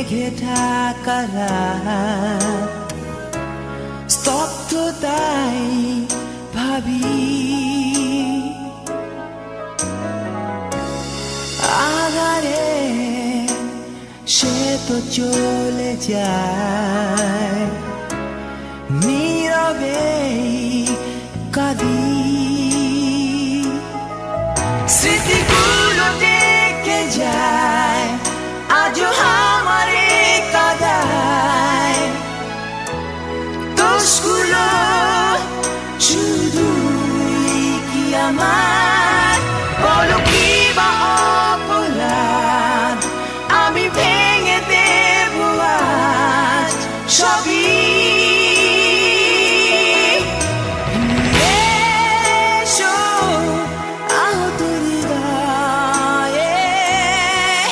মেঘে ঢাকা রাত, স্তব্ধতাই ভাবি আধারে সে তো চলে যায়, নীরবে কাঁদি।